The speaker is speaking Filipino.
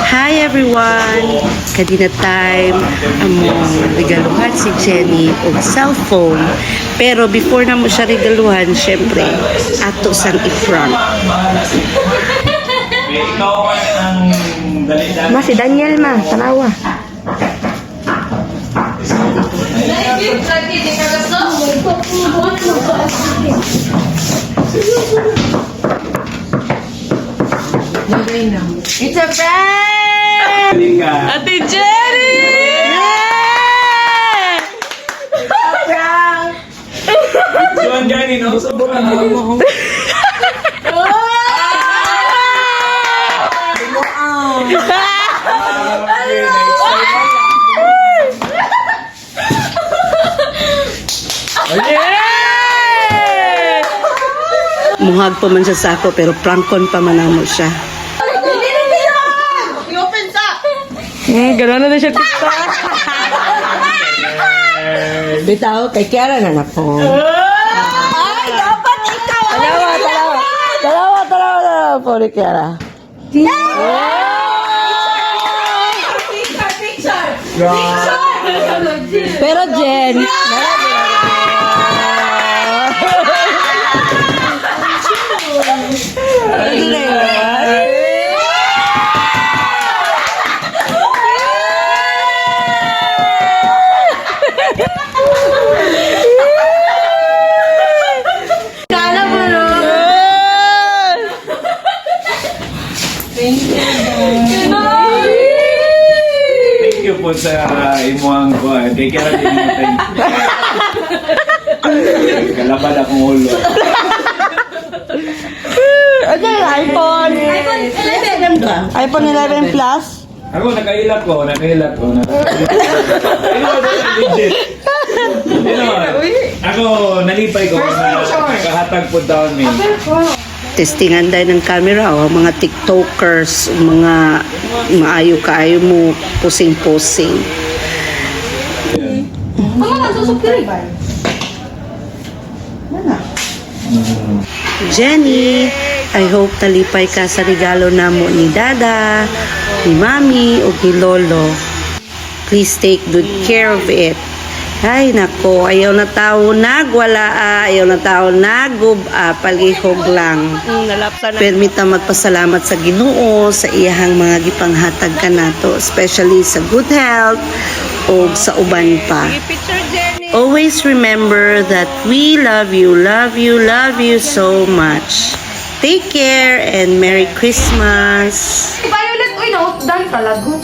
Hi everyone! Kadina time among regaluhan si Jenny o cellphone. Pero before na mo siya regaluhan, syempre, ato sang i-prank. Ma, si Daniel ma, tanawa. It's a prank! Ate Jenny! Prank! Juan Gani, no? Sobrang mo. Muhag pa man siya sa ako, pero prankon pa man amo siya. Gano'n na siya TikTok. Bitaw, kay Kiara na po. Ay, dapat ikaw! Talawa po ni Kiara. Pero Jen, Thank you po sa imuang buwan. Kaya kaya rin mo thank you. Kalaban akong ulo. ano yung iPhone? iPhone 11 Plus? Ako, nakailat ko. Legit. Ako, nalipay ko na kahatag po down me. Testingan dahil ng camera o mga tiktokers, mga maayo-kaayo mo, pusing-pusing. Jenny, I hope talipay ka sa regalo namo ni Dada, ni Mami, o ni Lolo. Please take good care of it. Ay, nako, ayaw na tao nagwala, ayaw na tao nagub, palihog lang. Permita magpasalamat sa Ginoo sa iyahang mga gipanghatag kanato, especially sa good health o sa uban pa. Always remember that we love you so much. Take care and Merry Christmas. Violet, uy, no, dahil talaga.